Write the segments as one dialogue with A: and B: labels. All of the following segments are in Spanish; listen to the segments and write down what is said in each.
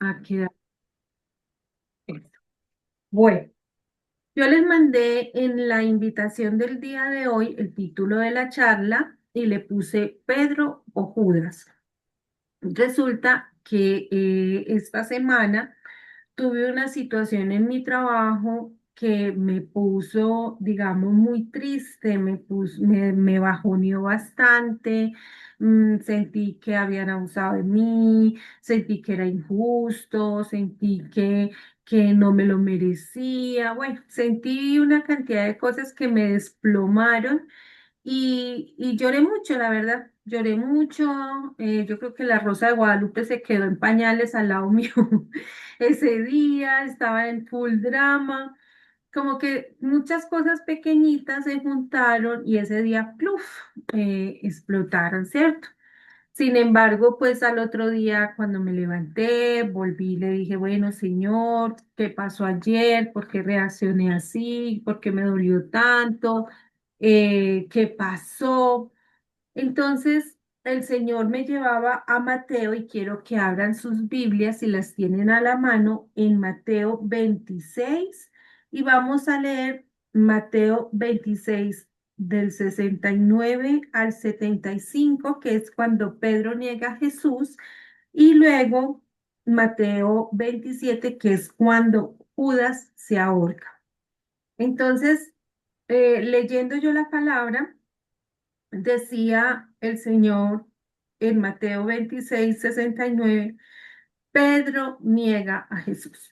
A: a quedar. Bueno, yo les mandé en la invitación del día de hoy el título de la charla y le puse Pedro o Judas. Resulta que esta semana tuve una situación en mi trabajo que me puso, digamos, muy triste, me bajoneó bastante, sentí que habían abusado de mí, sentí que era injusto, sentí que no me lo merecía, bueno, sentí una cantidad de cosas que me desplomaron y lloré mucho, la verdad, lloré mucho. Yo creo que la Rosa de Guadalupe se quedó en pañales al lado mío ese día, estaba en full drama, como que muchas cosas pequeñitas se juntaron y ese día, pluf, explotaron, ¿cierto? Sin embargo, pues al otro día cuando me levanté, volví y le dije, bueno, señor, ¿qué pasó ayer? ¿Por qué reaccioné así? ¿Por qué me dolió tanto? ¿Qué pasó? Entonces, el Señor me llevaba a Mateo y quiero que abran sus Biblias si las tienen a la mano en Mateo 26 y vamos a leer Mateo 26 del 69 al 75, que es cuando Pedro niega a Jesús, y luego Mateo 27, que es cuando Judas se ahorca. Entonces, leyendo yo la palabra, decía el Señor en Mateo 26:69, Pedro niega a Jesús.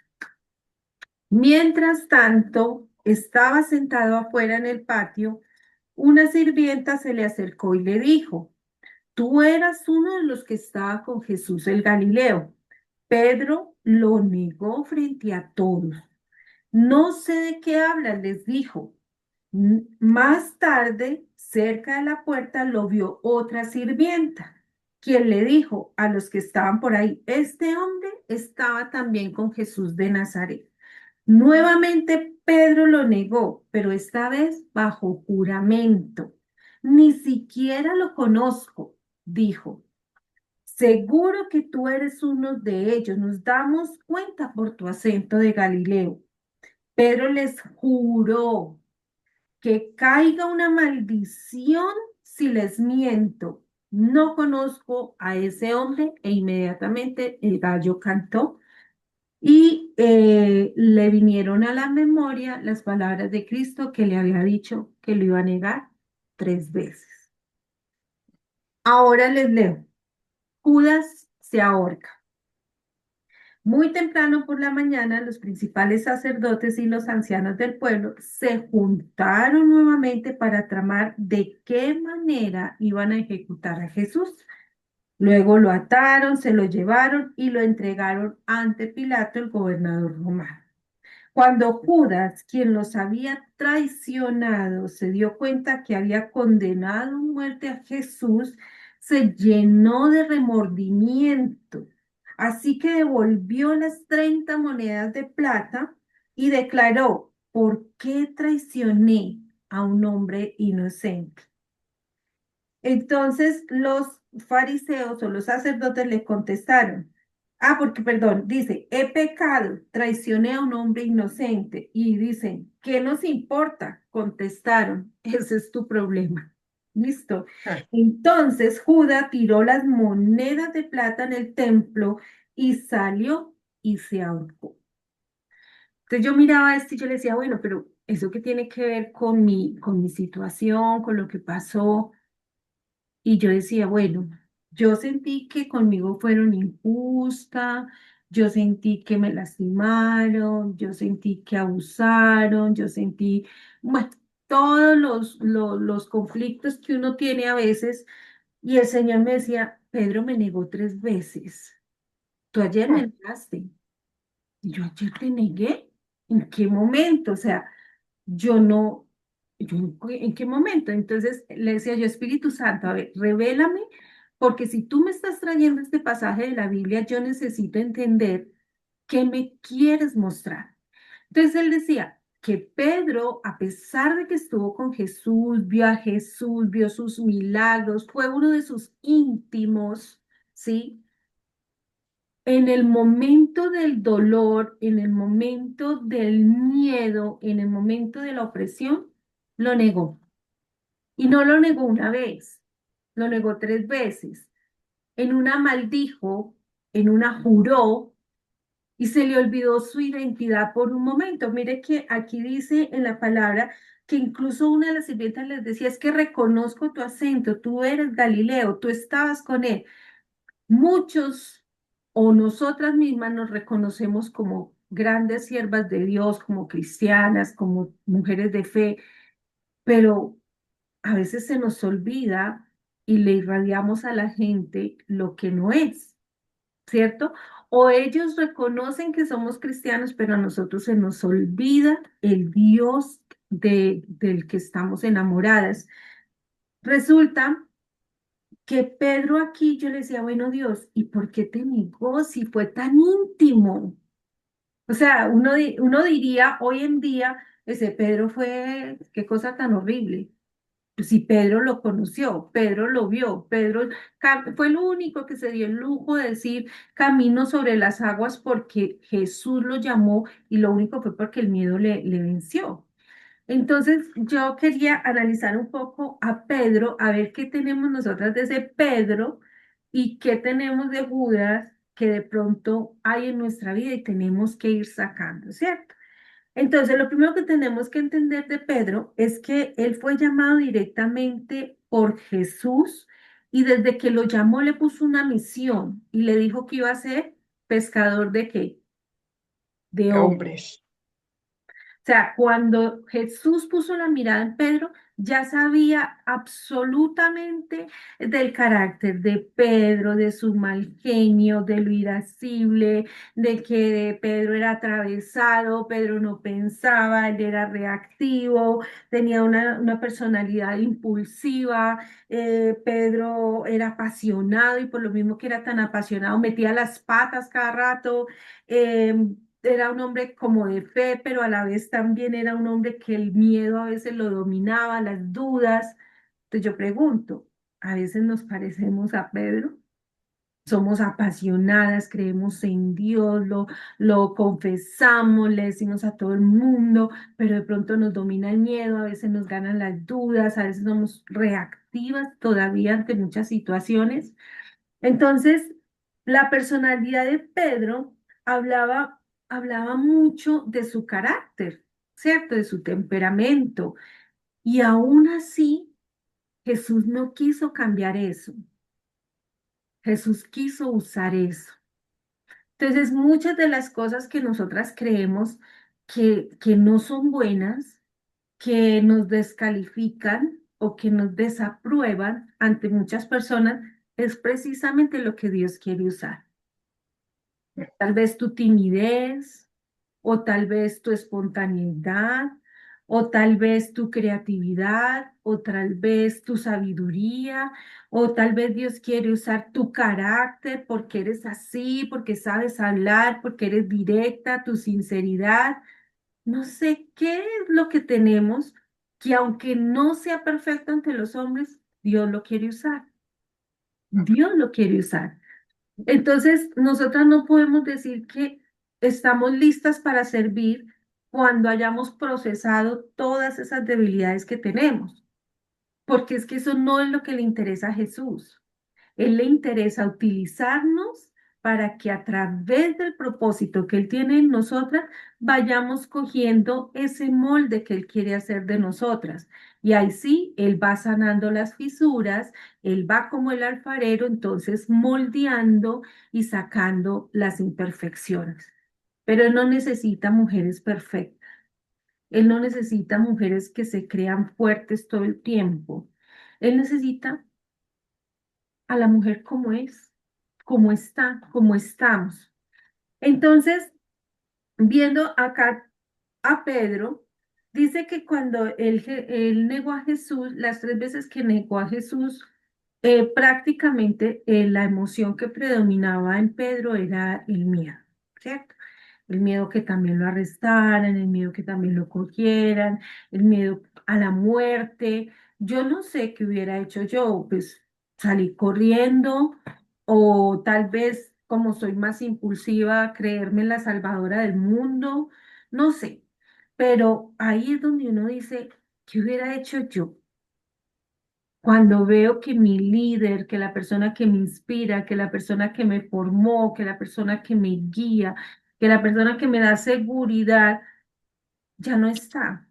A: Mientras tanto, estaba sentado afuera en el patio, una sirvienta se le acercó y le dijo, tú eras uno de los que estaba con Jesús el Galileo. Pedro lo negó frente a todos. No sé de qué hablan, les dijo. Más tarde, cerca de la puerta, lo vio otra sirvienta, quien le dijo a los que estaban por ahí, este hombre estaba también con Jesús de Nazaret. Nuevamente Pedro lo negó, pero esta vez bajo juramento. Ni siquiera lo conozco, dijo. Seguro que tú eres uno de ellos, nos damos cuenta por tu acento de Galileo. Pedro les juró que caiga una maldición si les miento. No conozco a ese hombre e inmediatamente el gallo cantó y le vinieron a la memoria las palabras de Cristo que le había dicho que lo iba a negar 3 veces. Ahora les leo. Judas se ahorca. Muy temprano por la mañana, los principales sacerdotes y los ancianos del pueblo se juntaron nuevamente para tramar de qué manera iban a ejecutar a Jesús. Luego lo ataron, se lo llevaron y lo entregaron ante Pilato, el gobernador romano. Cuando Judas, quien los había traicionado, se dio cuenta que había condenado a muerte a Jesús, se llenó de remordimiento. Así que devolvió las 30 monedas de plata y declaró, ¿por qué traicioné a un hombre inocente? Entonces los fariseos o los sacerdotes le contestaron, porque perdón, dice, he pecado, traicioné a un hombre inocente. Y dicen, ¿qué nos importa? Contestaron, ese es tu problema. Listo.
B: Ah,
A: Entonces Judas tiró las monedas de plata en el templo y salió y se ahorcó. Entonces yo miraba esto y yo le decía, bueno, pero ¿eso qué tiene que ver con mi situación, con lo que pasó? Y yo decía, bueno, yo sentí que conmigo fueron injustas, yo sentí que me lastimaron, yo sentí que abusaron, yo sentí, bueno, todos los conflictos que uno tiene a veces. Y el Señor me decía, Pedro me negó 3 veces. Tú ayer me
B: ah,
A: negaste. Y yo ayer te negué. ¿En qué momento? O sea, yo no, ¿en qué momento? Entonces le decía yo, Espíritu Santo, a ver, revélame, porque si tú me estás trayendo este pasaje de la Biblia, yo necesito entender qué me quieres mostrar. Entonces él decía que Pedro, a pesar de que estuvo con Jesús, vio a Jesús, vio sus milagros, fue uno de sus íntimos, ¿sí? en el momento del dolor, en el momento del miedo, en el momento de la opresión, lo negó. Y no lo negó una vez, lo negó 3 veces. En una maldijo, en una juró y se le olvidó su identidad por un momento. Mire que aquí dice en la palabra que incluso una de las sirvientas les decía, es que reconozco tu acento, tú eres Galileo, tú estabas con él. Muchos o nosotras mismas nos reconocemos como grandes siervas de Dios, como cristianas, como mujeres de fe, pero a veces se nos olvida y le irradiamos a la gente lo que no es, ¿cierto? O ellos reconocen que somos cristianos, pero a nosotros se nos olvida el Dios del que estamos enamoradas. Resulta que Pedro aquí yo le decía, bueno, Dios, ¿y por qué te negó si fue tan íntimo? O sea, uno diría hoy en día, ese Pedro fue, qué cosa tan horrible. Pues si Pedro lo conoció, Pedro lo vio, Pedro fue el único que se dio el lujo de decir camino sobre las aguas porque Jesús lo llamó y lo único fue porque el miedo le venció. Entonces, yo quería analizar un poco a Pedro, a ver qué tenemos nosotras de ese Pedro y qué tenemos de Judas que de pronto hay en nuestra vida y tenemos que ir sacando, ¿cierto? Entonces, lo primero que tenemos que entender de Pedro es que él fue llamado directamente por Jesús y desde que lo llamó le puso una misión y le dijo que iba a ser pescador de qué? De hombres.
B: Hombres.
A: O sea, cuando Jesús puso la mirada en Pedro, ya sabía absolutamente del carácter de Pedro, de su mal genio, de lo irascible, de que Pedro era atravesado, Pedro no pensaba, él era reactivo, tenía una personalidad impulsiva, Pedro era apasionado y por lo mismo que era tan apasionado, metía las patas cada rato. Era un hombre como de fe, pero a la vez también era un hombre que el miedo a veces lo dominaba, las dudas. Entonces yo pregunto, ¿a veces nos parecemos a Pedro? Somos apasionadas, creemos en Dios, lo confesamos, le decimos a todo el mundo, pero de pronto nos domina el miedo, a veces nos ganan las dudas, a veces somos reactivas todavía ante muchas situaciones. Entonces, la personalidad de Pedro hablaba mucho de su carácter, ¿cierto? De su temperamento. Y aún así, Jesús no quiso cambiar eso. Jesús quiso usar eso. Entonces, muchas de las cosas que nosotras creemos que no son buenas, que nos descalifican o que nos desaprueban ante muchas personas, es precisamente lo que Dios quiere usar. Tal vez tu timidez, o tal vez tu espontaneidad, o tal vez tu creatividad, o tal vez tu sabiduría, o tal vez Dios quiere usar tu carácter porque eres así, porque sabes hablar, porque eres directa, tu sinceridad. No sé qué es lo que tenemos que aunque no sea perfecto ante los hombres, Dios lo quiere usar. Dios lo quiere usar. Entonces, nosotras no podemos decir que estamos listas para servir cuando hayamos procesado todas esas debilidades que tenemos, porque es que eso no es lo que le interesa a Jesús. Él le interesa utilizarnos para que a través del propósito que Él tiene en nosotras vayamos cogiendo ese molde que Él quiere hacer de nosotras. Y ahí sí, Él va sanando las fisuras, Él va como el alfarero, entonces moldeando y sacando las imperfecciones. Pero Él no necesita mujeres perfectas. Él no necesita mujeres que se crean fuertes todo el tiempo. Él necesita a la mujer como es, como está, como estamos. Entonces, viendo acá a Pedro, dice que cuando él negó a Jesús, las 3 veces que negó a Jesús, prácticamente la emoción que predominaba en Pedro era el miedo, ¿cierto? El miedo que también lo arrestaran, el miedo que también lo cogieran, el miedo a la muerte. Yo no sé qué hubiera hecho yo, pues salir corriendo o tal vez como soy más impulsiva, creerme la salvadora del mundo, no sé, pero ahí es donde uno dice, ¿qué hubiera hecho yo? Cuando veo que mi líder, que la persona que me inspira, que la persona que me formó, que la persona que me guía, que la persona que me da seguridad, ya no está.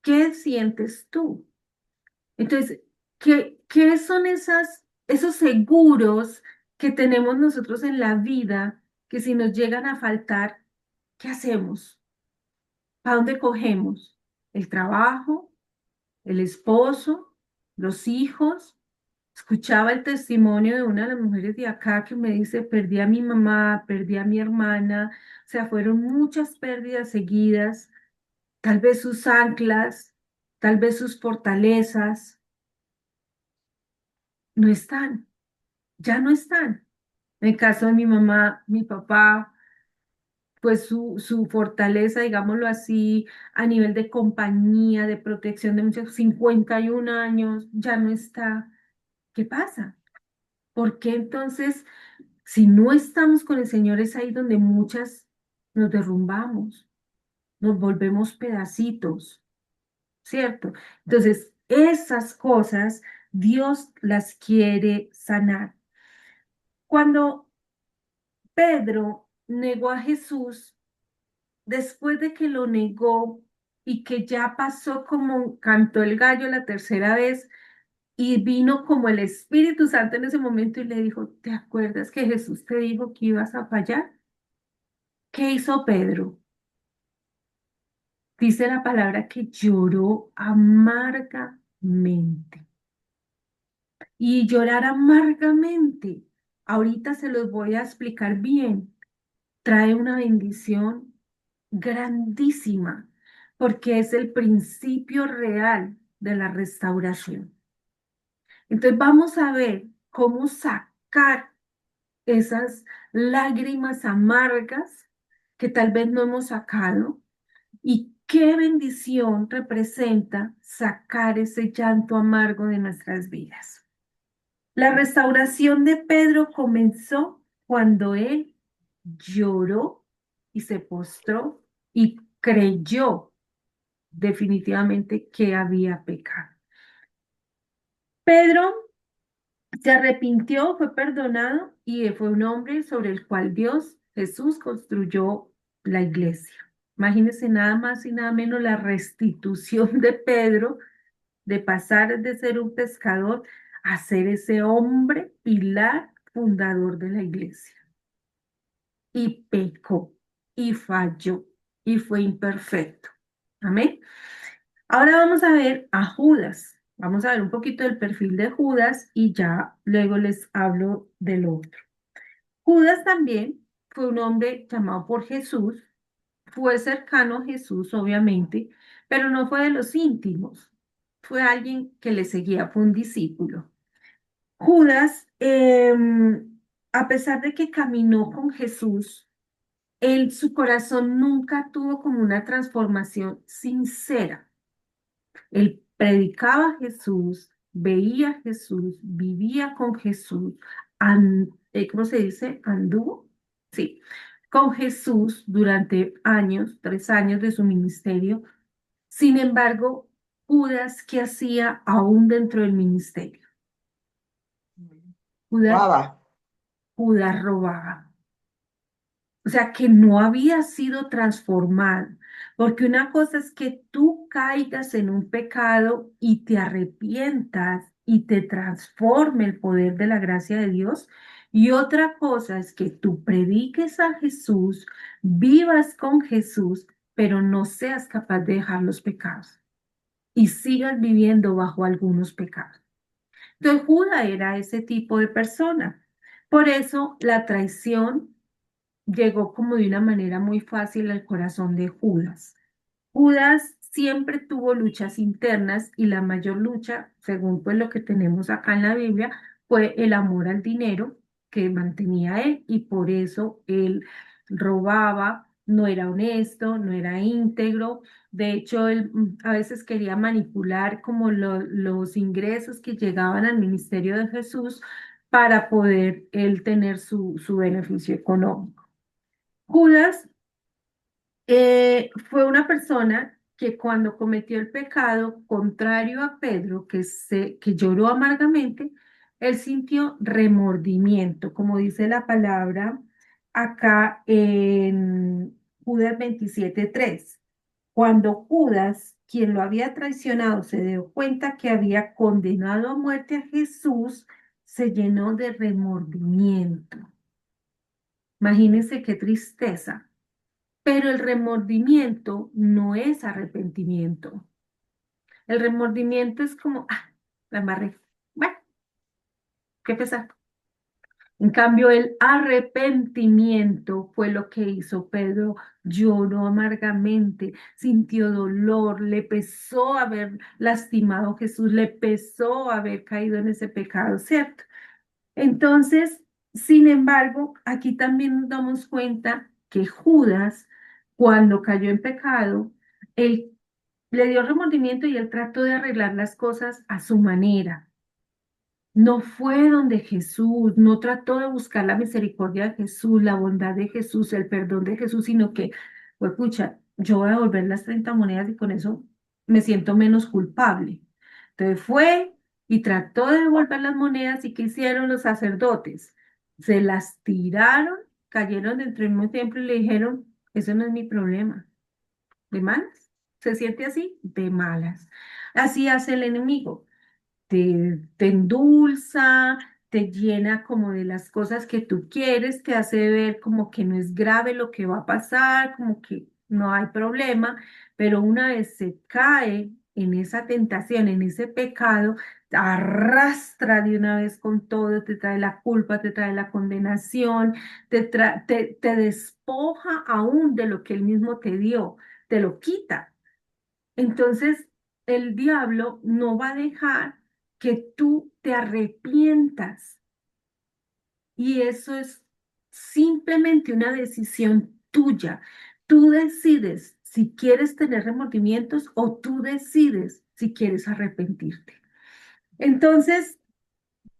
A: ¿Qué sientes tú? Entonces, ¿qué son esos seguros que tenemos nosotros en la vida que si nos llegan a faltar, ¿qué hacemos? ¿Para dónde cogemos? ¿El trabajo? ¿El esposo? ¿Los hijos? Escuchaba el testimonio de una de las mujeres de acá que me dice, perdí a mi mamá, perdí a mi hermana, o sea, fueron muchas pérdidas seguidas, tal vez sus anclas, tal vez sus fortalezas, no están, ya no están. En el caso de mi mamá, mi papá, pues su fortaleza, digámoslo así, a nivel de compañía, de protección de muchos, 51 años, ya no está. ¿Qué pasa? ¿Por qué entonces, si no estamos con el Señor, es ahí donde muchas nos derrumbamos, nos volvemos pedacitos, ¿cierto? Entonces, esas cosas Dios las quiere sanar. Cuando Pedro negó a Jesús, después de que lo negó y que ya pasó como cantó el gallo la tercera vez y vino como el Espíritu Santo en ese momento y le dijo, ¿te acuerdas que Jesús te dijo que ibas a fallar? ¿Qué hizo Pedro? Dice la palabra que lloró amargamente. Y llorar amargamente, ahorita se los voy a explicar bien, trae una bendición grandísima, porque es el principio real de la restauración. Entonces vamos a ver cómo sacar esas lágrimas amargas que tal vez no hemos sacado y qué bendición representa sacar ese llanto amargo de nuestras vidas. La restauración de Pedro comenzó cuando él lloró y se postró y creyó definitivamente que había pecado. Pedro se arrepintió, fue perdonado y fue un hombre sobre el cual Dios, Jesús, construyó la iglesia. Imagínense nada más y nada menos la restitución de Pedro, de pasar de ser un pescador a ser ese hombre pilar fundador de la iglesia. Y pecó, y falló, y fue imperfecto. Amén. Ahora vamos a ver a Judas. Vamos a ver un poquito del perfil de Judas y ya luego les hablo del otro. Judas también fue un hombre llamado por Jesús, fue cercano a Jesús, obviamente, pero no fue de los íntimos. Fue alguien que le seguía, fue un discípulo. Judas, a pesar de que caminó con Jesús, su corazón nunca tuvo como una transformación sincera. Él predicaba a Jesús, veía a Jesús, vivía con Jesús, ¿cómo se dice? Anduvo, sí, con Jesús durante años, 3 años de su ministerio. Sin embargo, Judas, ¿qué hacía aún dentro del ministerio? Judas,
B: Robaba.
A: Judas robaba. O sea, que no había sido transformado. Porque una cosa es que tú caigas en un pecado y te arrepientas y te transforme el poder de la gracia de Dios. Y otra cosa es que tú prediques a Jesús, vivas con Jesús, pero no seas capaz de dejar los pecados y sigas viviendo bajo algunos pecados. Entonces, Judas era ese tipo de persona. Por eso la traición llegó como de una manera muy fácil al corazón de Judas. Judas siempre tuvo luchas internas y la mayor lucha, según pues lo que tenemos acá en la Biblia, fue el amor al dinero que mantenía él y por eso él robaba, no era honesto, no era íntegro. De hecho, él a veces quería manipular como los ingresos que llegaban al ministerio de Jesús para poder él tener su beneficio económico. Judas fue una persona que cuando cometió el pecado contrario a Pedro, que lloró amargamente, él sintió remordimiento, como dice la palabra acá en Judas 27:3. Cuando Judas, quien lo había traicionado, se dio cuenta que había condenado a muerte a Jesús, se llenó de remordimiento. Imagínense qué tristeza. Pero el remordimiento no es arrepentimiento. El remordimiento es como, la embarré. Bueno, qué pesar. En cambio, el arrepentimiento fue lo que hizo Pedro. Lloró amargamente, sintió dolor, le pesó haber lastimado a Jesús, le pesó haber caído en ese pecado, ¿cierto? Entonces, sin embargo, aquí también nos damos cuenta que Judas, cuando cayó en pecado, él le dio remordimiento y él trató de arreglar las cosas a su manera. No fue donde Jesús, no trató de buscar la misericordia de Jesús, la bondad de Jesús, el perdón de Jesús, sino que, pues, pucha, yo voy a devolver las 30 monedas y con eso me siento menos culpable. Entonces fue y trató de devolver las monedas y ¿qué hicieron los sacerdotes? Se las tiraron, cayeron dentro del mismo templo y le dijeron, eso no es mi problema. ¿De malas? ¿Se siente así? De malas. Así hace el enemigo te endulza, te llena como de las cosas que tú quieres, te hace ver como que no es grave lo que va a pasar, como que no hay problema, pero una vez se cae en esa tentación, en ese pecado, te arrastra de una vez con todo, te trae la culpa, te trae la condenación, te despoja aún de lo que él mismo te dio, te lo quita. Entonces, el diablo no va a dejar que tú te arrepientas y eso es simplemente una decisión tuya. Tú decides si quieres tener remordimientos o tú decides si quieres arrepentirte. Entonces,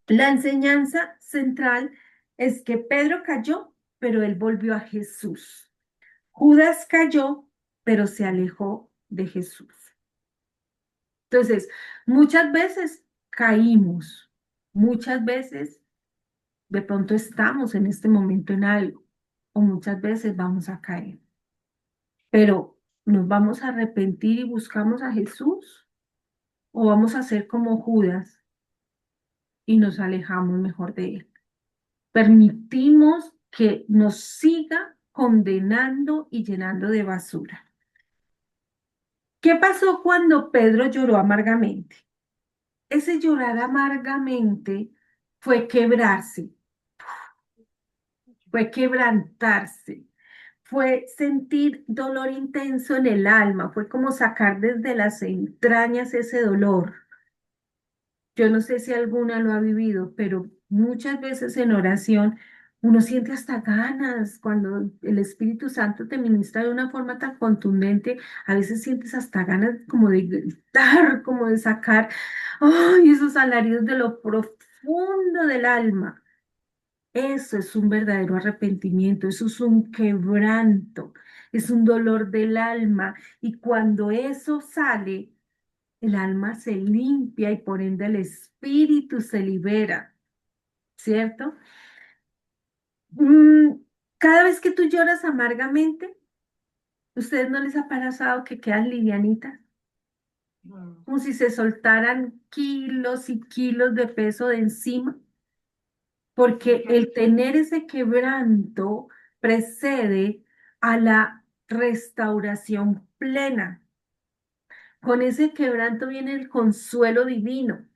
A: la enseñanza central es que Pedro cayó, pero él volvió a Jesús. Judas cayó, pero se alejó de Jesús. Entonces, muchas veces caímos, muchas veces de pronto estamos en este momento en algo, o muchas veces vamos a caer, pero ¿nos vamos a arrepentir y buscamos a Jesús? ¿O vamos a ser como Judas y nos alejamos mejor de él? Permitimos que nos siga condenando y llenando de basura. ¿Qué pasó cuando Pedro lloró amargamente? Ese llorar amargamente fue quebrarse, fue quebrantarse, fue sentir dolor intenso en el alma, fue como sacar desde las entrañas ese dolor. Yo no sé si alguna lo ha vivido, pero muchas veces en oración uno siente hasta ganas cuando el Espíritu Santo te ministra de una forma tan contundente, a veces sientes hasta ganas como de gritar, como de sacar, ay, esos alaridos de lo profundo del alma. Eso es un verdadero arrepentimiento, eso es un quebranto, es un dolor del alma. Y cuando eso sale, el alma se limpia y por ende el espíritu se libera, ¿cierto? Mm, Cada vez que tú lloras amargamente, ¿ustedes no les ha pasado que quedan livianitas? Como si se soltaran kilos y kilos de peso de encima, porque el tener ese quebranto precede a la restauración plena. Con ese quebranto viene el consuelo divino.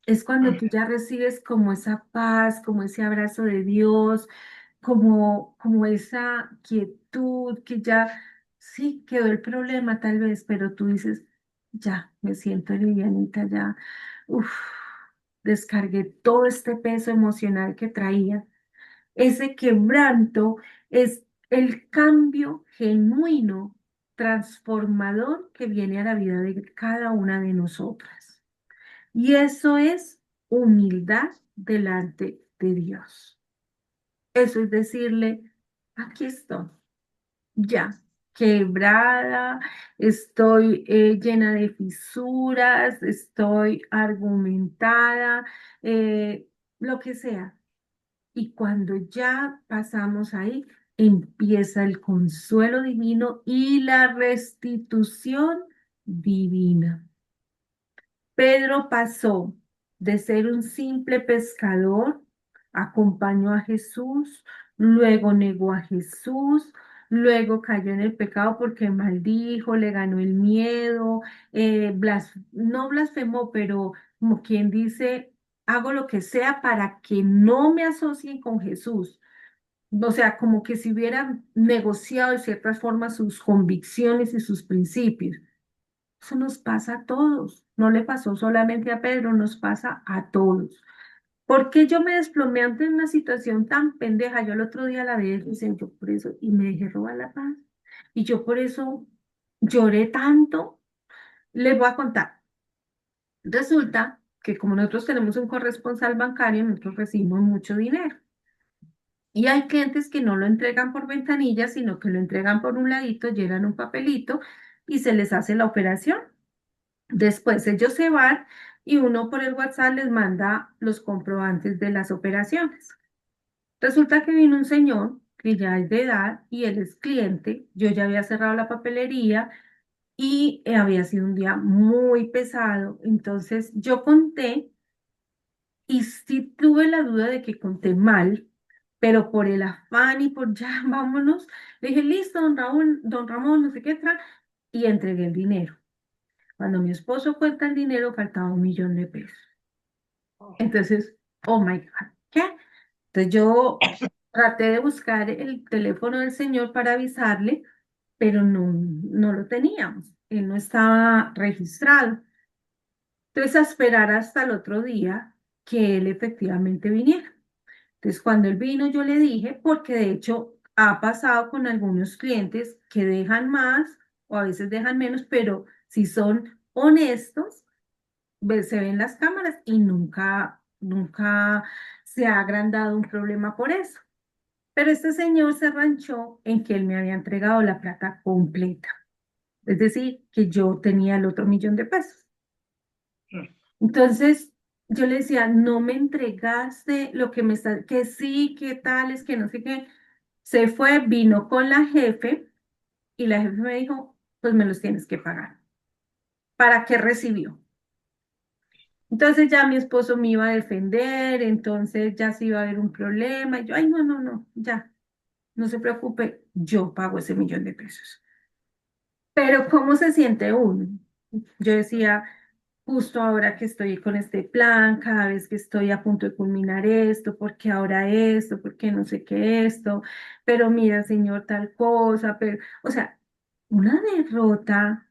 A: Es cuando tú ya recibes como esa paz, como ese abrazo de Dios, como esa quietud que ya, sí, quedó el problema tal vez, pero tú dices, ya, me siento livianita, ya, uf, descargué todo este peso emocional que traía. Ese quebranto es el cambio genuino, transformador que viene a la vida de cada una de nosotras. Y eso es humildad delante de Dios. Eso es decirle, aquí estoy, ya, quebrada, estoy llena de fisuras, estoy argumentada, eh, lo que sea. Y cuando ya pasamos ahí, empieza el consuelo divino y la restitución divina. Pedro pasó de ser un simple pescador, acompañó a Jesús, luego negó a Jesús, luego cayó en el pecado porque maldijo, le ganó el miedo, no blasfemó, pero como quien dice, hago lo que sea para que no me asocien con Jesús. O sea, como que si hubiera negociado de cierta forma sus convicciones y sus principios. Eso nos pasa a todos. No le pasó solamente a Pedro, nos pasa a todos. ¿Por qué yo me desplomé ante una situación tan pendeja? Yo el otro día la vi y yo por eso, y me dejé robar la paz. Y yo por eso lloré tanto. Les voy a contar. Resulta que como nosotros tenemos un corresponsal bancario, nosotros recibimos mucho dinero. Y hay clientes que no lo entregan por ventanilla, sino que lo entregan por un ladito, llenan un papelito y se les hace la operación. Después ellos se van y uno por el WhatsApp les manda los comprobantes de las operaciones. Resulta que vino un señor que ya es de edad y él es cliente. Yo ya había cerrado la papelería y había sido un día muy pesado. Entonces yo conté y sí tuve la duda de que conté mal, pero por el afán y por ya, vámonos, le dije, listo, don Raúl, don Ramón, no sé qué tal, y entregué el dinero. Cuando mi esposo cuenta el dinero, faltaba 1.000.000 de pesos. Entonces, oh my God, ¿qué? Entonces yo traté de buscar el teléfono del señor para avisarle, pero no lo teníamos. Él no estaba registrado. Entonces, a esperar hasta el otro día que él efectivamente viniera. Entonces, cuando él vino, yo le dije, porque de hecho ha pasado con algunos clientes que dejan más o a veces dejan menos, pero si son honestos, se ven las cámaras y nunca se ha agrandado un problema por eso. Pero este señor se ranchó en que él me había entregado la plata completa. Es decir, que yo tenía el otro 1.000.000 de pesos. Entonces, yo le decía, no me entregaste lo que me está, que sí, que tal, es que no sé qué. Se fue, vino con la jefe y la jefe me dijo, pues me los tienes que pagar. ¿Para qué recibió? Entonces ya mi esposo me iba a defender, entonces ya se iba a haber un problema. Y yo, ay, no, ya, no se preocupe, yo pago ese 1.000.000 de pesos. Pero ¿cómo se siente uno? Yo decía, justo ahora que estoy con este plan, cada vez que estoy a punto de culminar esto, porque ahora esto, porque no sé qué esto, pero mira, señor, tal cosa, pero, o sea, una derrota,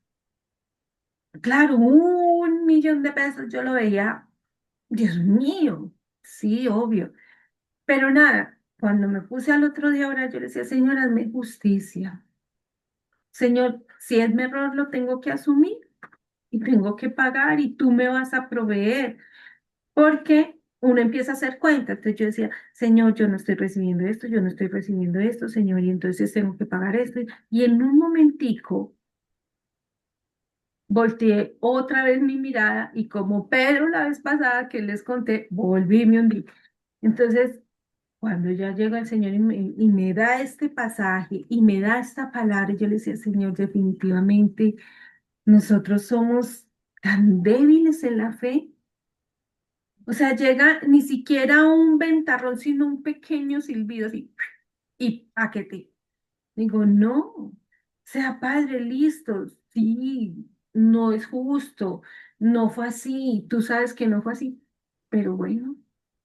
A: claro, 1.000.000 de pesos, yo lo veía, Dios mío, sí, obvio, pero nada, cuando me puse al otro día ahora, yo le decía, Señor, hazme justicia, Señor, si es mi error, lo tengo que asumir y tengo que pagar y tú me vas a proveer. Porque uno empieza a hacer cuentas. Entonces yo decía, Señor, yo no estoy recibiendo esto, yo no estoy recibiendo esto, Señor, y entonces tengo que pagar esto. Y en un momentico volteé otra vez mi mirada y como Pedro la vez pasada que les conté, volví y me hundí. Entonces, cuando ya llega el Señor y me da este pasaje y me da esta palabra, yo le decía, Señor, definitivamente nosotros somos tan débiles en la fe. O sea, llega ni siquiera un ventarrón, sino un pequeño silbido así, y paquete. Digo, no, sea padre, listo, sí, no es justo, no fue así, tú sabes que no fue así, pero bueno,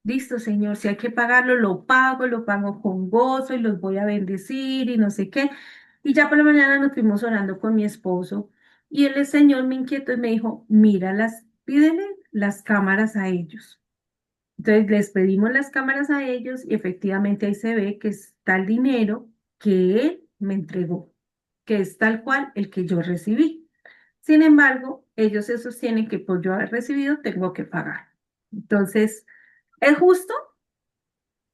A: listo, Señor, si hay que pagarlo, lo pago con gozo y los voy a bendecir y no sé qué. Y ya por la mañana nos fuimos orando con mi esposo y el Señor me inquietó y me dijo, míralas, pídele las cámaras a ellos. Entonces les pedimos las cámaras a ellos y efectivamente ahí se ve que está el dinero que él me entregó, que es tal cual el que yo recibí. Sin embargo, ellos se sostienen que por yo haber recibido tengo que pagar. Entonces, ¿es justo?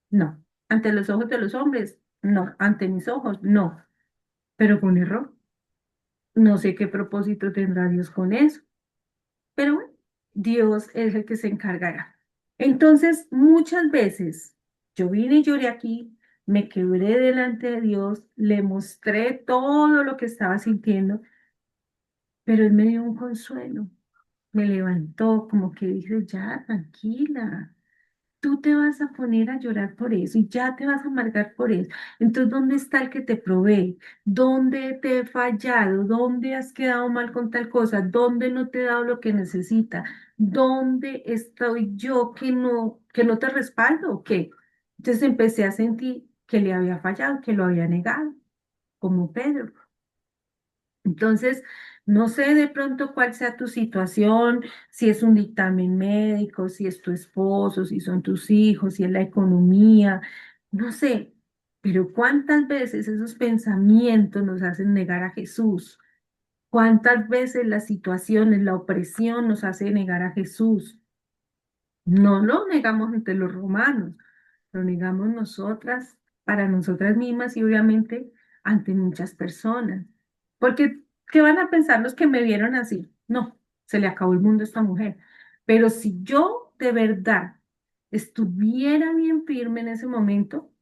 A: No. Ante los ojos de los hombres, no. Ante mis ojos, no. Pero fue un error. No sé qué propósito tendrá Dios con eso. Pero bueno, Dios es el que se encargará. Entonces, muchas veces yo vine y lloré aquí, me quebré delante de Dios, le mostré todo lo que estaba sintiendo, pero Él me dio un consuelo, me levantó, como que dice, ya, tranquila, tú te vas a poner a llorar por eso y ya te vas a amargar por eso. Entonces, ¿dónde está el que te provee? ¿Dónde te he fallado? ¿Dónde has quedado mal con tal cosa? ¿Dónde no te he dado lo que necesita? ¿Dónde estoy yo que no te respaldo o qué? Entonces empecé a sentir que le había fallado, que lo había negado, como Pedro. Entonces, no sé de pronto cuál sea tu situación, si es un dictamen médico, si es tu esposo, si son tus hijos, si es la economía, no sé, pero cuántas veces esos pensamientos nos hacen negar a Jesús, cuántas veces las situaciones, la opresión nos hace negar a Jesús. No lo negamos ante los romanos, lo negamos nosotras, para nosotras mismas y obviamente ante muchas personas. Porque, ¿qué van a pensar los que me vieron así? No, se le acabó el mundo a esta mujer. Pero si yo de verdad estuviera bien firme en ese momento,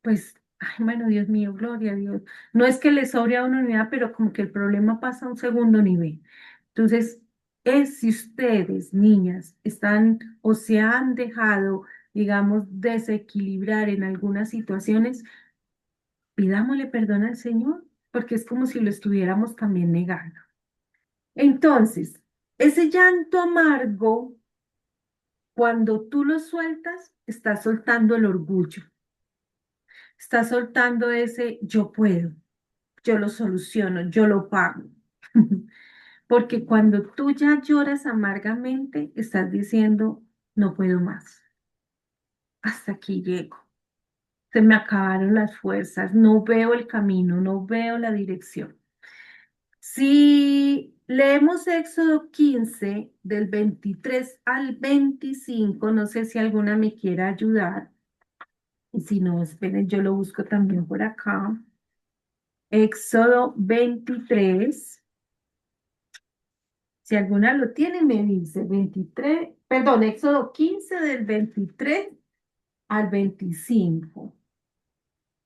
A: pues, ay, bueno, Dios mío, gloria a Dios. No es que le sobre a una unidad, pero como que el problema pasa a un segundo nivel. Entonces, es si ustedes, niñas, están o se han dejado, digamos, desequilibrar en algunas situaciones, pidámosle perdón al Señor, porque es como si lo estuviéramos también negando. Entonces, ese llanto amargo, cuando tú lo sueltas, estás soltando el orgullo, estás soltando ese yo puedo, yo lo soluciono, yo lo pago. Porque cuando tú ya lloras amargamente, estás diciendo, no puedo más, hasta aquí llego. Se me acabaron las fuerzas, no veo el camino, no veo la dirección. Si leemos Éxodo 15 del 23 al 25, no sé si alguna me quiera ayudar. Y si no, esperen, yo lo busco también por acá. Éxodo 23. Si alguna lo tiene, me dice 23, perdón, Éxodo 15 del 23 al 25.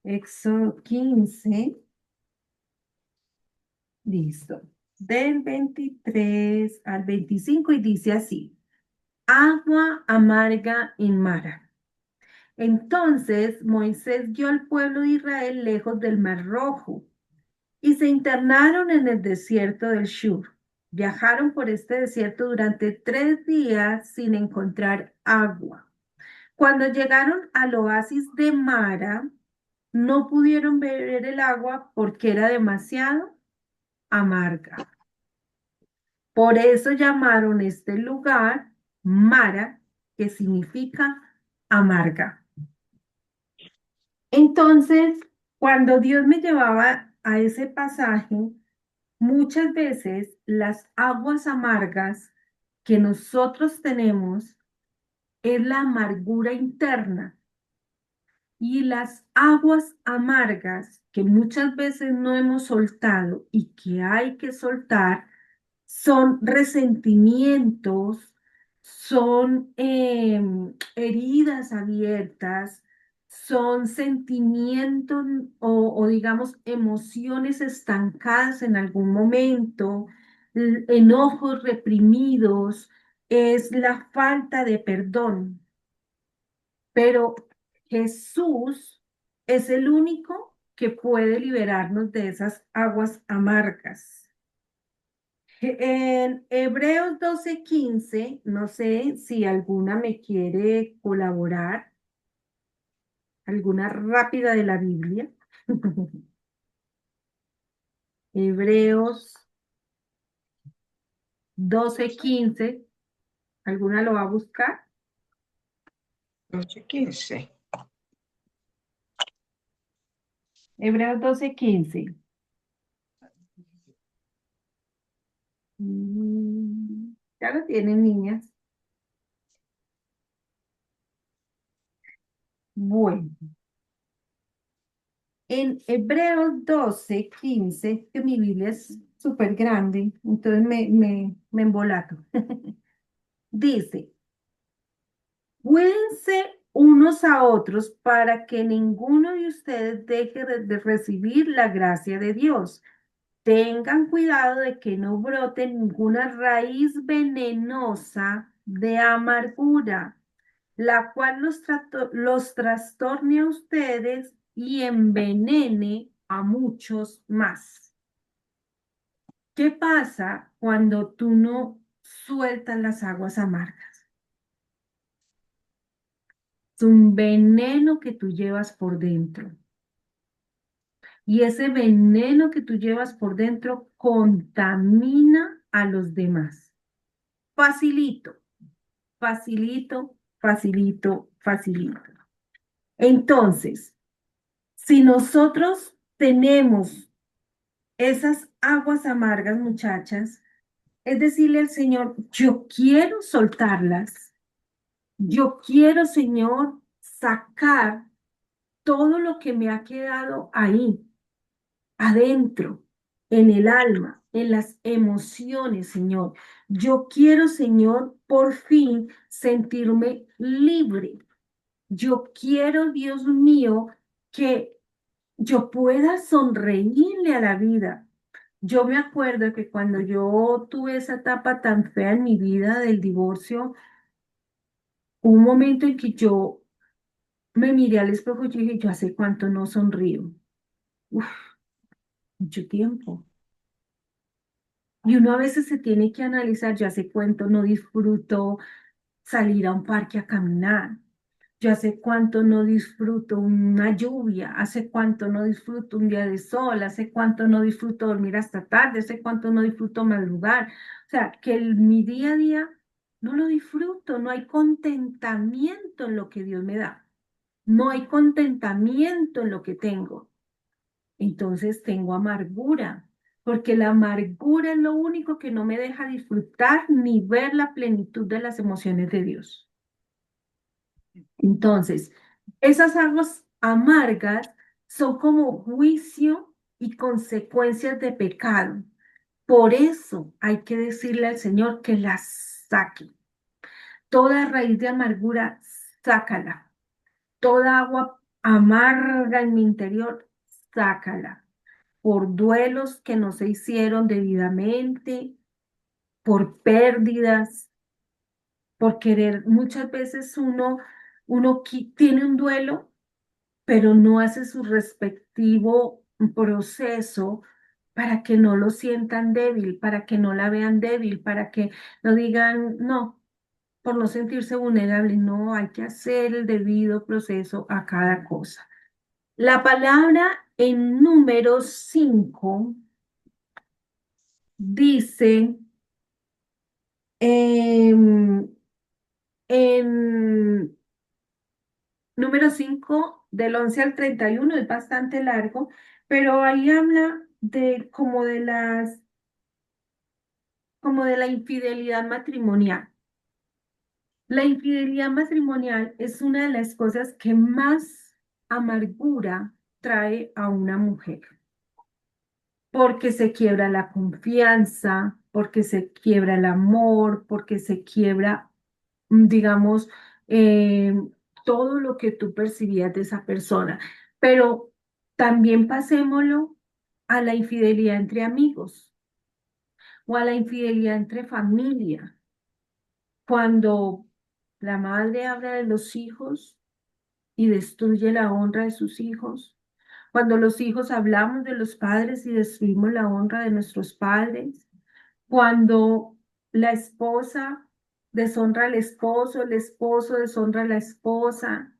A: Éxodo 15, listo. Del 23 al 25 y dice así, agua amarga en Mara. Entonces Moisés guió al pueblo de Israel lejos del Mar Rojo y se internaron en el desierto del Shur. Viajaron por este desierto durante 3 días sin encontrar agua. Cuando llegaron al oasis de Mara, no pudieron beber el agua porque era demasiado amarga. Por eso llamaron este lugar Mara, que significa amarga. Entonces, cuando Dios me llevaba a ese pasaje, muchas veces las aguas amargas que nosotros tenemos es la amargura interna y las aguas amargas que muchas veces no hemos soltado y que hay que soltar son resentimientos, son heridas abiertas, son sentimientos o digamos emociones estancadas en algún momento, enojos reprimidos, es la falta de perdón. Pero Jesús es el único que puede liberarnos de esas aguas amargas. En Hebreos 12:15, no sé si alguna me quiere colaborar, alguna rápida de la Biblia. Hebreos 12:15, ¿alguna lo va a buscar?
B: 12:15.
A: Hebreos 12:15. Ya lo tienen, niñas. Bueno, en Hebreos 12:15, que mi Biblia es súper grande, entonces me embolato. Dice, cuídense unos a otros para que ninguno de ustedes deje de recibir la gracia de Dios. Tengan cuidado de que no brote ninguna raíz venenosa de amargura, la cual los trastorne a ustedes y envenene a muchos más. ¿Qué pasa cuando tú no sueltas las aguas amargas? Es un veneno que tú llevas por dentro. Y ese veneno que tú llevas por dentro contamina a los demás. Facilito, facilito, facilito, facilito. Entonces, si nosotros tenemos esas aguas amargas, muchachas, es decirle al Señor, yo quiero soltarlas, yo quiero, Señor, sacar todo lo que me ha quedado ahí, adentro, en el alma, en las emociones, Señor. Yo quiero, Señor, por fin sentirme libre. Yo quiero, Dios mío, que yo pueda sonreírle a la vida. Yo me acuerdo que cuando yo tuve esa etapa tan fea en mi vida del divorcio, hubo un momento en que yo me miré al espejo y yo dije, yo hace cuánto no sonrío. Uf, mucho tiempo. Y uno a veces se tiene que analizar, yo hace cuánto no disfruto salir a un parque a caminar. Yo hace cuánto no disfruto una lluvia, hace cuánto no disfruto un día de sol, hace cuánto no disfruto dormir hasta tarde, hace cuánto no disfruto madrugar. O sea, que mi día a día no lo disfruto, no hay contentamiento en lo que Dios me da, no hay contentamiento en lo que tengo. Entonces tengo amargura, porque la amargura es lo único que no me deja disfrutar ni ver la plenitud de las emociones de Dios. Entonces, esas aguas amargas son como juicio y consecuencias de pecado. Por eso hay que decirle al Señor que las saque. Toda raíz de amargura, sácala. Toda agua amarga en mi interior, sácala. Por duelos que no se hicieron debidamente, por pérdidas, por querer. Muchas veces uno tiene un duelo pero no hace su respectivo proceso para que no lo sientan débil, para que no la vean débil, para que no digan, no, por no sentirse vulnerable, no, hay que hacer el debido proceso a cada cosa. La palabra en número 5 dice em, en número 5 del 11 al 31 es bastante largo, pero ahí habla de como de la infidelidad matrimonial. La infidelidad matrimonial es una de las cosas que más amargura trae a una mujer, porque se quiebra la confianza, porque se quiebra el amor, porque se quiebra, digamos, eh, todo lo que tú percibías de esa persona. Pero también pasémoslo a la infidelidad entre amigos o a la infidelidad entre familia. Cuando la madre habla de los hijos y destruye la honra de sus hijos. Cuando los hijos hablamos de los padres y destruimos la honra de nuestros padres. Cuando la esposa deshonra al esposo, el esposo deshonra a la esposa.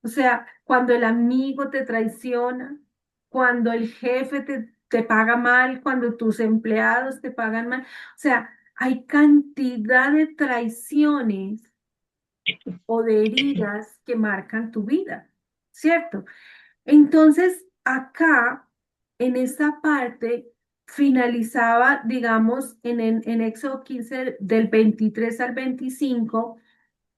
A: O sea, cuando el amigo te traiciona, cuando el jefe te paga mal, cuando tus empleados te pagan mal. O sea, hay cantidad de traiciones o de heridas que marcan tu vida, ¿cierto? Entonces, acá, en esta parte, finalizaba, digamos, en Éxodo 15, del 23 al 25,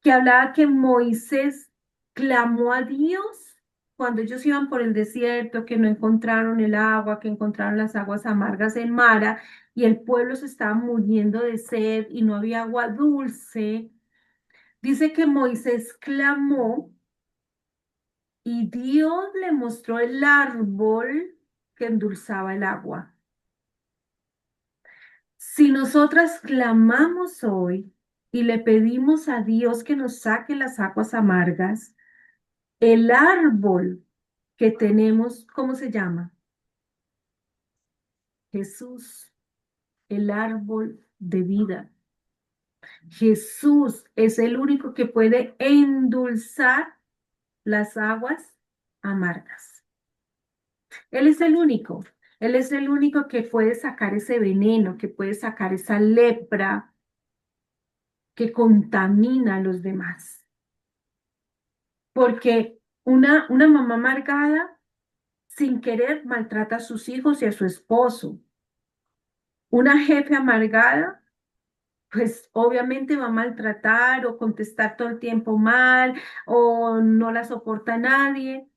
A: que hablaba que Moisés clamó a Dios cuando ellos iban por el desierto, que no encontraron el agua, que encontraron las aguas amargas en Mara, y el pueblo se estaba muriendo de sed y no había agua dulce. Dice que Moisés clamó y Dios le mostró el árbol que endulzaba el agua. Si nosotras clamamos hoy y le pedimos a Dios que nos saque las aguas amargas, el árbol que tenemos, ¿cómo se llama? Jesús, el árbol de vida. Jesús es el único que puede endulzar las aguas amargas. Él es el único. Él es el único que puede sacar ese veneno, que puede sacar esa lepra que contamina a los demás. Porque una mamá amargada, sin querer, maltrata a sus hijos y a su esposo. Una jefe amargada, pues obviamente va a maltratar o contestar todo el tiempo mal o no la soporta a nadie,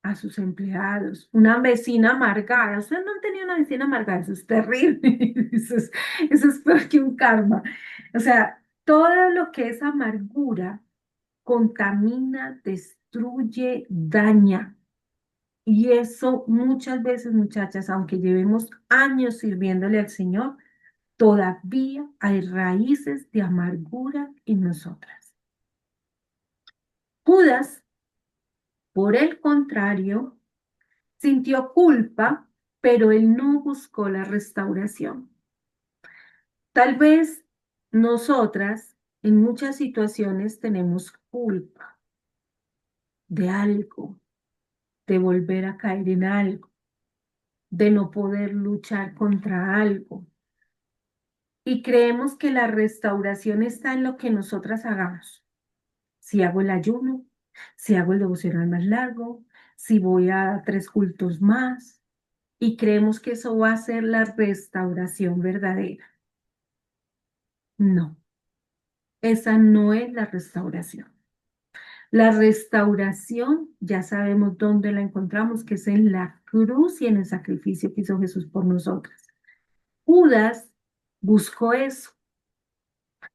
A: a sus empleados. Una vecina amargada, ustedes no han tenido una vecina amargada, eso es terrible, eso es peor que un karma. O sea, todo lo que es amargura contamina, destruye, daña. Y eso muchas veces, muchachas, aunque llevemos años sirviéndole al Señor, todavía hay raíces de amargura en nosotras. Judas, por el contrario, sintió culpa, pero él no buscó la restauración. Tal vez nosotras en muchas situaciones tenemos culpa de algo, de volver a caer en algo, de no poder luchar contra algo. Y creemos que la restauración está en lo que nosotras hagamos. Si hago el ayuno, si hago el devocional más largo, si voy a 3 cultos más, y creemos que eso va a ser la restauración verdadera. No, esa no es la restauración. La restauración, ya sabemos dónde la encontramos, que es en la cruz y en el sacrificio que hizo Jesús por nosotras. Judas buscó eso.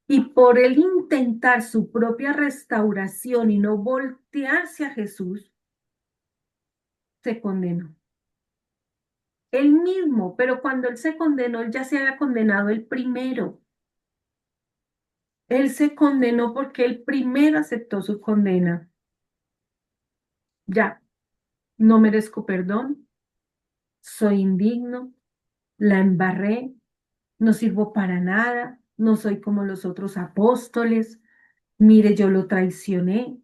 A: Y por él intentar su propia restauración y no voltearse a Jesús, se condenó. Él mismo, pero cuando él se condenó, él ya se había condenado el primero. Él se condenó porque él primero aceptó su condena. Ya, no merezco perdón, soy indigno, la embarré, no sirvo para nada, no soy como los otros apóstoles. Mire, yo lo traicioné,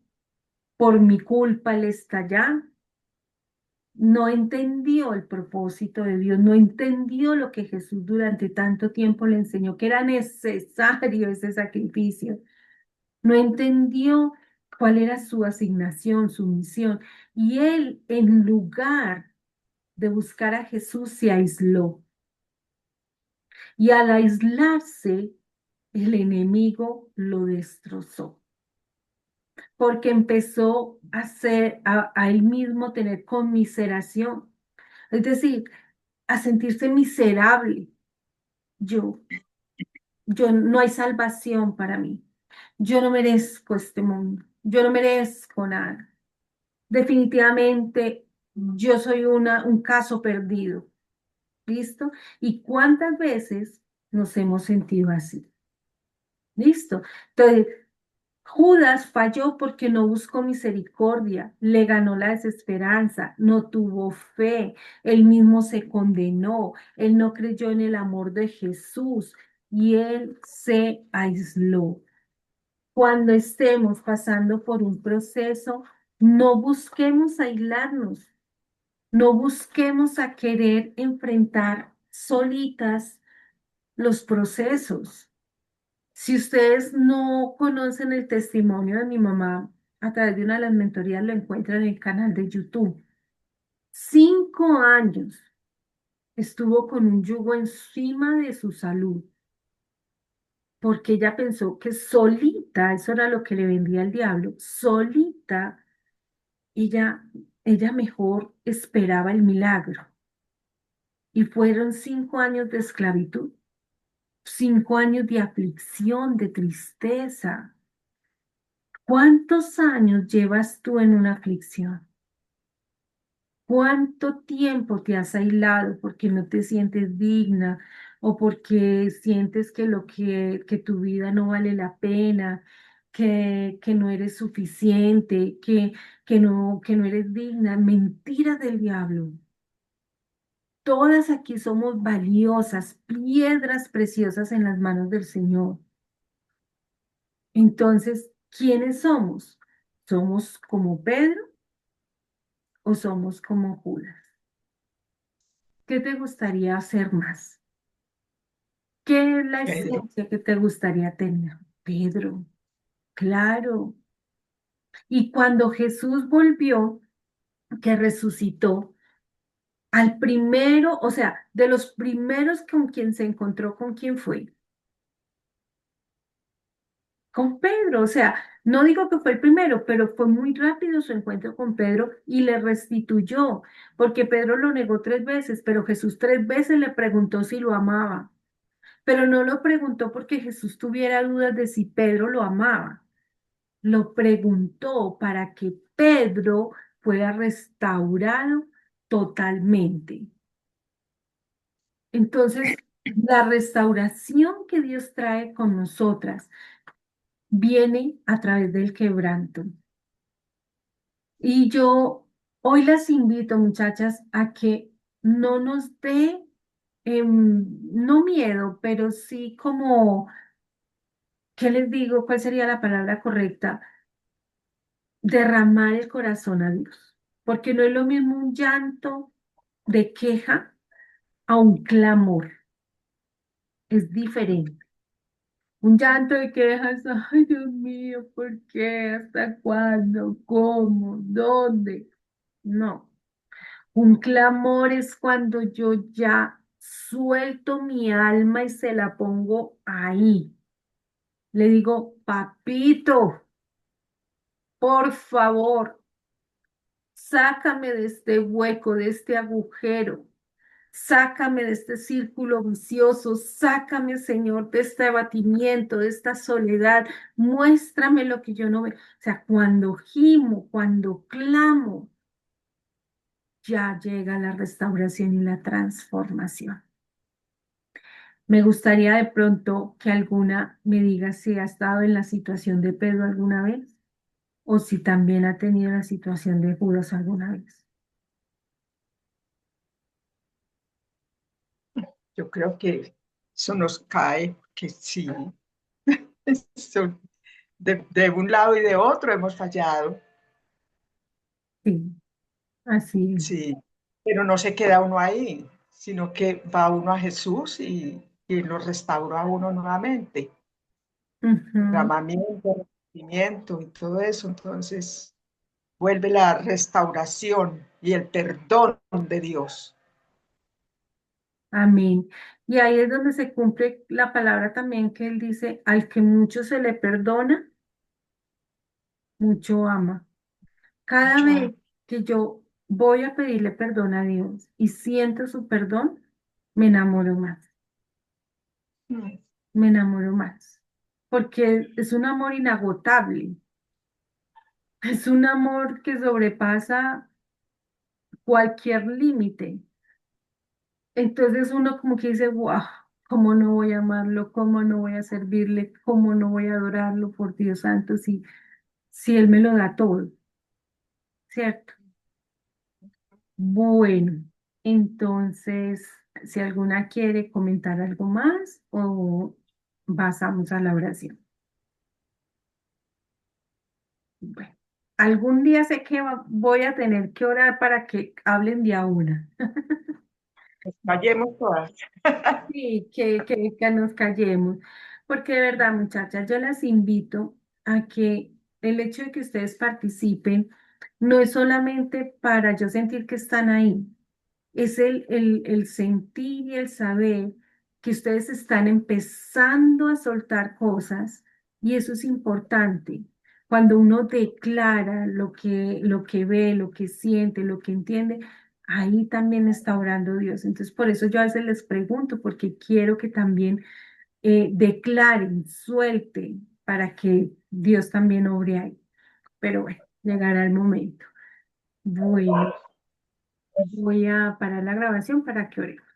A: por mi culpa él está allá. No entendió el propósito de Dios, no entendió lo que Jesús durante tanto tiempo le enseñó, que era necesario ese sacrificio. No entendió cuál era su asignación, su misión. Y él, en lugar de buscar a Jesús, se aisló. Y al aislarse, el enemigo lo destrozó, porque empezó a hacer a él mismo tener conmiseración, es decir, a sentirse miserable. Yo, yo no hay salvación para mí. Yo no merezco este mundo. Yo no merezco nada. Definitivamente, yo soy un caso perdido. ¿Listo? ¿Y cuántas veces nos hemos sentido así? ¿Listo? Entonces, Judas falló porque no buscó misericordia, le ganó la desesperanza, no tuvo fe, él mismo se condenó, él no creyó en el amor de Jesús y él se aisló. Cuando estemos pasando por un proceso, no busquemos aislarnos, no busquemos a querer enfrentar solitas los procesos. Si ustedes no conocen el testimonio de mi mamá, a través de una de las mentorías lo encuentran en el canal de YouTube. 5 años estuvo con un yugo encima de su salud, porque ella pensó que solita, eso era lo que le vendía el diablo, solita ella, ella mejor esperaba el milagro. Y fueron 5 años de esclavitud, 5 años de aflicción, de tristeza. ¿Cuántos años llevas tú en una aflicción? ¿Cuánto tiempo te has aislado porque no te sientes digna o porque sientes que que tu vida no vale la pena, que no eres suficiente, que no eres digna? Mentiras del diablo. Todas aquí somos valiosas, piedras preciosas en las manos del Señor. Entonces, ¿quiénes somos? ¿Somos como Pedro o somos como Judas? ¿Qué te gustaría hacer más? ¿Qué es la
B: Pedro.
A: esencia que te gustaría tener? Pedro, claro. Y cuando Jesús volvió, que resucitó, al primero, o sea, de los primeros con quien se encontró, ¿con quién fue? Con Pedro. O sea, no digo que fue el primero, pero fue muy rápido su encuentro con Pedro y le restituyó, porque Pedro lo negó 3 veces, pero Jesús 3 veces le preguntó si lo amaba. Pero no lo preguntó porque Jesús tuviera dudas de si Pedro lo amaba. Lo preguntó para que Pedro fuera restaurado totalmente. Entonces, la restauración que Dios trae con nosotras viene a través del quebranto. Y yo hoy las invito, muchachas, a que no nos dé, no miedo, pero sí como, ¿qué les digo? ¿Cuál sería la palabra correcta? Derramar el corazón a Dios. Porque no es lo mismo un llanto de queja a un clamor. Es diferente. Un llanto de quejas, ay Dios mío, ¿por qué? ¿Hasta cuándo? ¿Cómo? ¿Dónde? No. Un clamor es cuando yo ya suelto mi alma y se la pongo ahí. Le digo, papito, por favor, sácame de este hueco, de este agujero. Sácame de este círculo vicioso, sácame, Señor, de este abatimiento, de esta soledad. Muéstrame lo que yo no veo. O sea, cuando gimo, cuando clamo, ya llega la restauración y la transformación. Me gustaría de pronto que alguna me diga si ha estado en la situación de Pedro alguna vez o si también ha tenido la situación de Judas alguna vez.
B: Yo creo que eso nos cae, que sí, eso, de un lado y de otro hemos fallado,
A: Sí, así es.
B: sí, pero no se queda uno ahí, sino que va uno a Jesús y lo restaura a uno nuevamente,
A: Ujú.
B: derramamiento, sentimiento y todo eso, entonces vuelve la restauración y el perdón de Dios.
A: Amén. Y ahí es donde se cumple la palabra también que él dice, al que mucho se le perdona, mucho ama. Cada
B: Mucho
A: vez que yo voy a pedirle perdón a Dios y siento su perdón, me enamoro más,
B: amor.
A: me enamoro más, porque es un amor inagotable, es un amor que sobrepasa cualquier límite. Entonces uno como que dice, wow, ¿cómo no voy a amarlo? ¿Cómo no voy a servirle? ¿Cómo no voy a adorarlo? Por Dios santo, si Él me lo da todo, ¿cierto? Bueno, entonces, si alguna quiere comentar algo más o pasamos a la oración. Bueno, algún día sé que voy a tener que orar para que hablen de a una.
B: Vayamos todas.
A: Sí, que nos callemos, porque de verdad, muchachas, yo las invito a que el hecho de que ustedes participen no es solamente para yo sentir que están ahí, es el sentir y el saber que ustedes están empezando a soltar cosas y eso es importante, Cuando uno declara lo que ve, lo que siente, lo que entiende, ahí también está orando Dios. Entonces, por eso yo a veces les pregunto, porque quiero que también declaren, suelten, para que Dios también obre ahí. Pero bueno, llegará el momento. Bueno, voy a parar la grabación para que oremos.